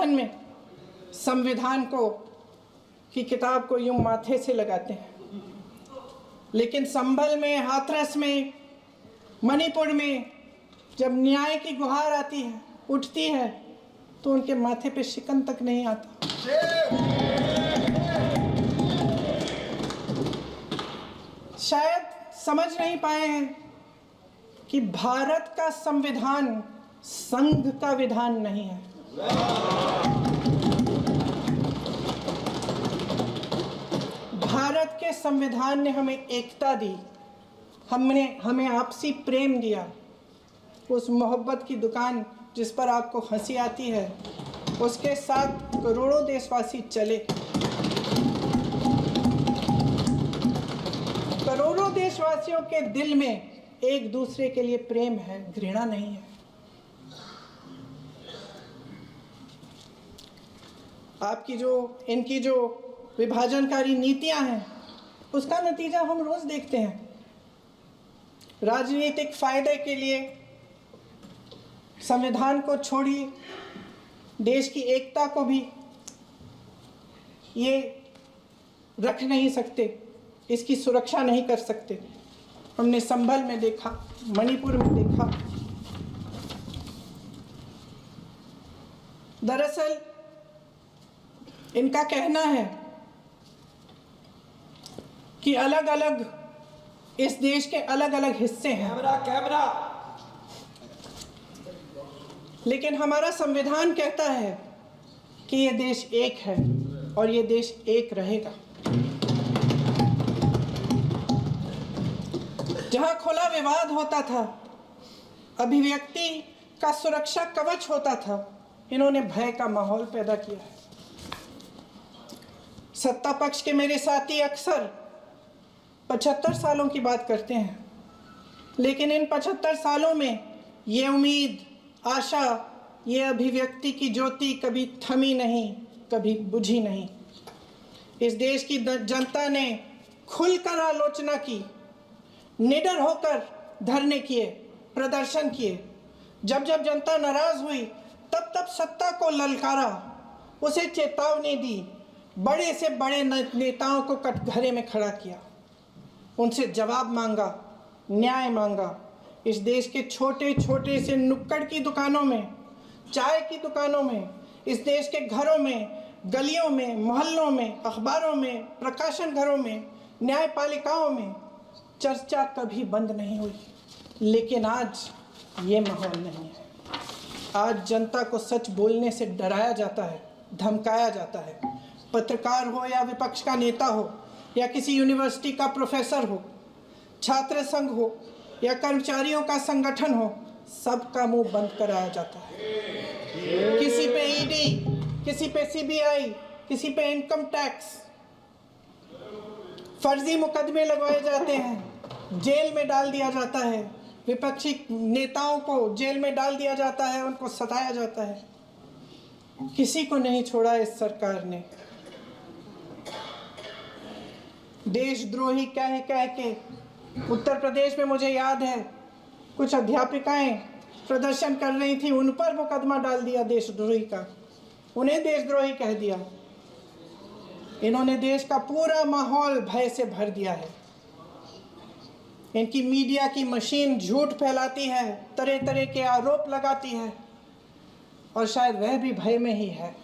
में संविधान को की किताब को यूं माथे से लगाते हैं, लेकिन संभल में, हाथरस में, मणिपुर में जब न्याय की गुहार आती है, उठती है, तो उनके माथे पे शिकन तक नहीं आता। शायद समझ नहीं पाए हैं कि भारत का संविधान संघ का विधान नहीं है। भारत के संविधान ने हमें एकता दी, हमें आपसी प्रेम दिया। उस मोहब्बत की दुकान जिस पर आपको हंसी आती है, उसके साथ करोड़ों देशवासी चले। करोड़ों देशवासियों के दिल में एक दूसरे के लिए प्रेम है, घृणा नहीं है। इनकी जो विभाजनकारी नीतियां हैं, उसका नतीजा हम रोज देखते हैं। राजनीतिक फायदे के लिए संविधान को छोड़िए, देश की एकता को भी ये रख नहीं सकते, इसकी सुरक्षा नहीं कर सकते। हमने संभल में देखा, मणिपुर में देखा। दरअसल इनका कहना है कि अलग अलग इस देश के अलग अलग हिस्से हैं, कैमरा। लेकिन हमारा संविधान कहता है कि ये देश एक है और ये देश एक रहेगा। जहां खुला विवाद होता था, अभिव्यक्ति का सुरक्षा कवच होता था, इन्होंने भय का माहौल पैदा किया है। सत्ता पक्ष के मेरे साथी अक्सर 75 सालों की बात करते हैं, लेकिन इन 75 सालों में ये उम्मीद, आशा, ये अभिव्यक्ति की ज्योति कभी थमी नहीं, कभी बुझी नहीं। इस देश की जनता ने खुलकर आलोचना की, निडर होकर धरने किए, प्रदर्शन किए। जब जब जनता नाराज हुई, तब तब सत्ता को ललकारा, उसे चेतावनी दी, बड़े से बड़े नेताओं को कटघरे में खड़ा किया, उनसे जवाब मांगा, न्याय मांगा। इस देश के छोटे छोटे से नुक्कड़ की दुकानों में, चाय की दुकानों में, इस देश के घरों में, गलियों में, मोहल्लों में, अखबारों में, प्रकाशन घरों में, न्यायपालिकाओं में चर्चा कभी बंद नहीं हुई। लेकिन आज ये माहौल नहीं है। आज जनता को सच बोलने से डराया जाता है, धमकाया जाता है। पत्रकार हो या विपक्ष का नेता हो या किसी यूनिवर्सिटी का प्रोफेसर हो, छात्र संघ हो या कर्मचारियों का संगठन हो, सबका मुंह बंद कराया जाता है। किसी पे ईडी, किसी पे सीबीआई, किसी पे इनकम टैक्स, फर्जी मुकदमे लगवाए जाते हैं, जेल में डाल दिया जाता है। विपक्षी नेताओं को जेल में डाल दिया जाता है, उनको सताया जाता है। किसी को नहीं छोड़ा इस सरकार ने। देशद्रोही कह कह के उत्तर प्रदेश में मुझे याद है कुछ अध्यापिकाएं प्रदर्शन कर रही थी, उन पर मुकदमा डाल दिया देशद्रोही का, उन्हें देशद्रोही कह दिया। इन्होंने देश का पूरा माहौल भय से भर दिया है। इनकी मीडिया की मशीन झूठ फैलाती है, तरह तरह के आरोप लगाती है, और शायद वह भी भय में ही है।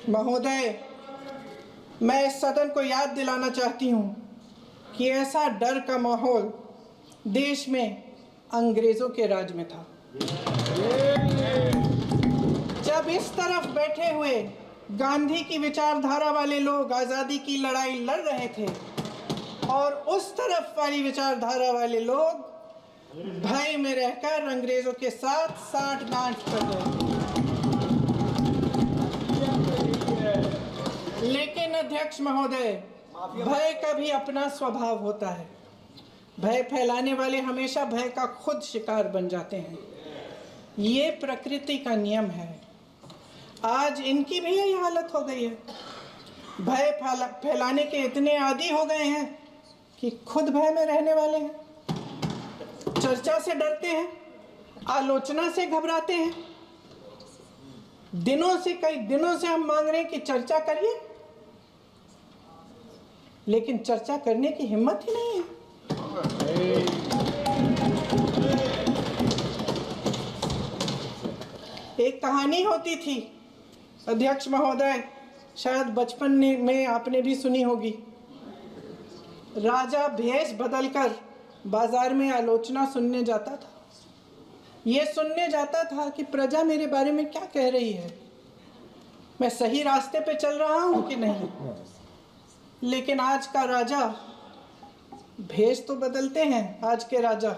महोदय, मैं इस सदन को याद दिलाना चाहती हूँ कि ऐसा डर का माहौल देश में अंग्रेजों के राज में था। जब इस तरफ बैठे हुए गांधी की विचारधारा वाले लोग आज़ादी की लड़ाई लड़ रहे थे, और उस तरफ वाली विचारधारा वाले लोग भय में रहकर अंग्रेजों के साथ साठ-गांठ कर रहे थे। लेकिन अध्यक्ष महोदय, भय का भी अपना स्वभाव होता है। भय फैलाने वाले हमेशा भय का खुद शिकार बन जाते हैं। ये प्रकृति का नियम है। आज इनकी भी यही हालत हो गई है। भय फैलाने के इतने आदी हो गए हैं कि खुद भय में रहने वाले हैं, चर्चा से डरते हैं, आलोचना से घबराते हैं। कई दिनों से हम मांग रहे हैं कि चर्चा करिए, लेकिन चर्चा करने की हिम्मत ही नहीं है। एक कहानी होती थी अध्यक्ष महोदय, शायद बचपन में आपने भी सुनी होगी। राजा भेष बदलकर बाजार में आलोचना सुनने जाता था। ये सुनने जाता था कि प्रजा मेरे बारे में क्या कह रही है, मैं सही रास्ते पे चल रहा हूं कि नहीं। लेकिन आज का राजा, भेष तो बदलते हैं आज के राजा,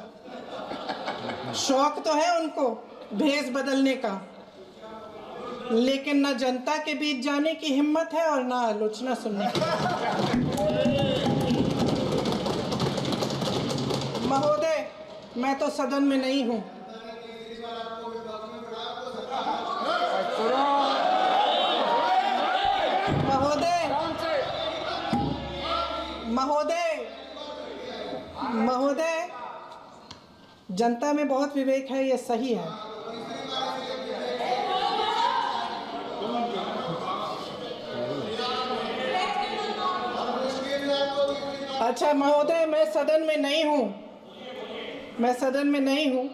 शौक तो है उनको भेष बदलने का, लेकिन न जनता के बीच जाने की हिम्मत है और ना आलोचना सुनने की। महोदय, मैं तो सदन में नहीं हूं। महोदय, जनता में बहुत विवेक है, ये सही है। अच्छा महोदय, मैं सदन में नहीं हूँ,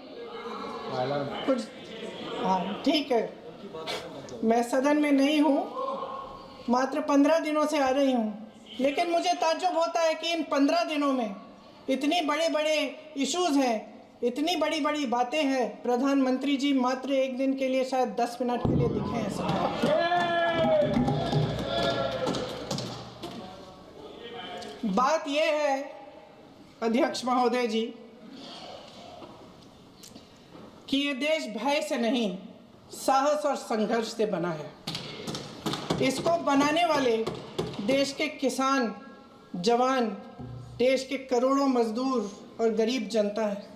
कुछ, हाँ ठीक है, मैं सदन में नहीं हूँ, मात्र 15 दिनों से आ रही हूँ। लेकिन मुझे ताज्जुब होता है कि इन 15 दिनों में इतनी बड़े इश्यूज हैं, इतनी बड़ी बातें हैं, प्रधानमंत्री जी मात्र एक दिन के लिए, शायद 10 मिनट के लिए दिखे हैं सब। बात यह है अध्यक्ष महोदय जी कि ये देश भय से नहीं, साहस और संघर्ष से बना है। इसको बनाने वाले देश के किसान, जवान, देश के करोड़ों मजदूर और गरीब जनता है।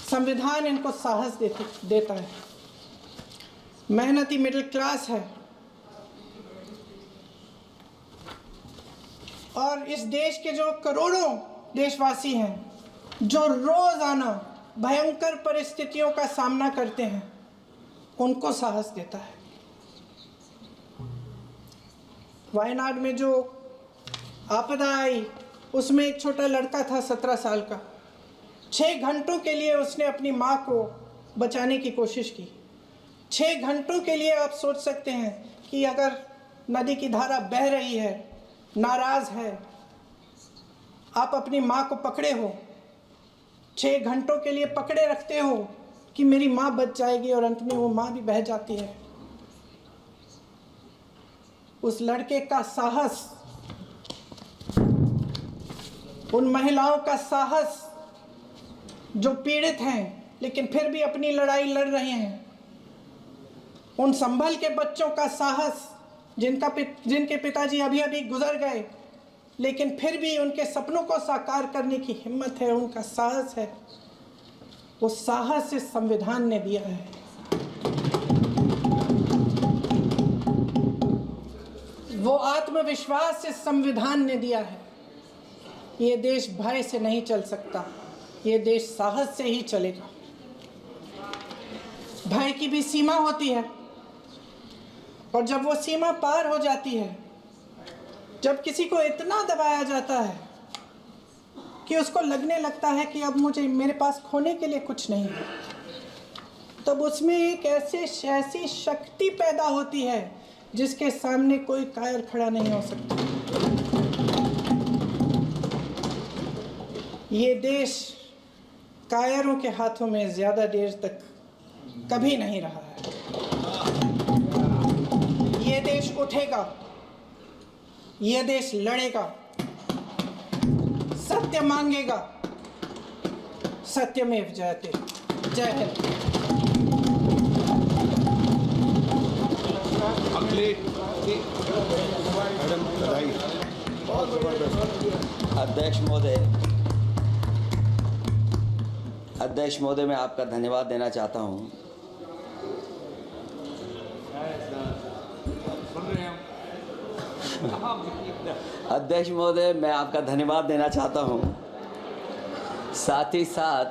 संविधान इनको साहस देता है। मेहनती मिडिल क्लास है और इस देश के जो करोड़ों देशवासी हैं, जो रोजाना भयंकर परिस्थितियों का सामना करते हैं, उनको साहस देता है। वायनाड में जो आपदा आई, उसमें एक छोटा लड़का था 17 साल का। 6 घंटों के लिए उसने अपनी माँ को बचाने की कोशिश की। 6 घंटों के लिए आप सोच सकते हैं कि अगर नदी की धारा बह रही है, नाराज है, आप अपनी माँ को पकड़े हो, 6 घंटों के लिए पकड़े रखते हो कि मेरी माँ बच जाएगी, और अंत में वो माँ भी बह जाती है। उस लड़के का साहस, उन महिलाओं का साहस जो पीड़ित हैं लेकिन फिर भी अपनी लड़ाई लड़ रहे हैं, उन संभल के बच्चों का साहस जिनके पिताजी अभी गुजर गए, लेकिन फिर भी उनके सपनों को साकार करने की हिम्मत है, उनका साहस है। वो साहस इस संविधान ने दिया है। वो आत्मविश्वास इस संविधान ने दिया है। ये देश भय से नहीं चल सकता, ये देश साहस से ही चलेगा। भय की भी सीमा होती है, और जब वो सीमा पार हो जाती है, जब किसी को इतना दबाया जाता है कि उसको लगने लगता है कि अब मेरे पास खोने के लिए कुछ नहीं है, तब उसमें एक ऐसी शक्ति पैदा होती है जिसके सामने कोई कायर खड़ा नहीं हो सकता। ये देश कायरों के हाथों में ज्यादा देर तक कभी नहीं रहा है। ये देश उठेगा, ये देश लड़ेगा, सत्य मांगेगा, सत्यमेव जयते। जय हिंद। अध्यक्ष महोदय, मैं आपका धन्यवाद देना चाहता हूं। अध्यक्ष महोदय, मैं आपका धन्यवाद देना चाहता हूं। साथ ही साथ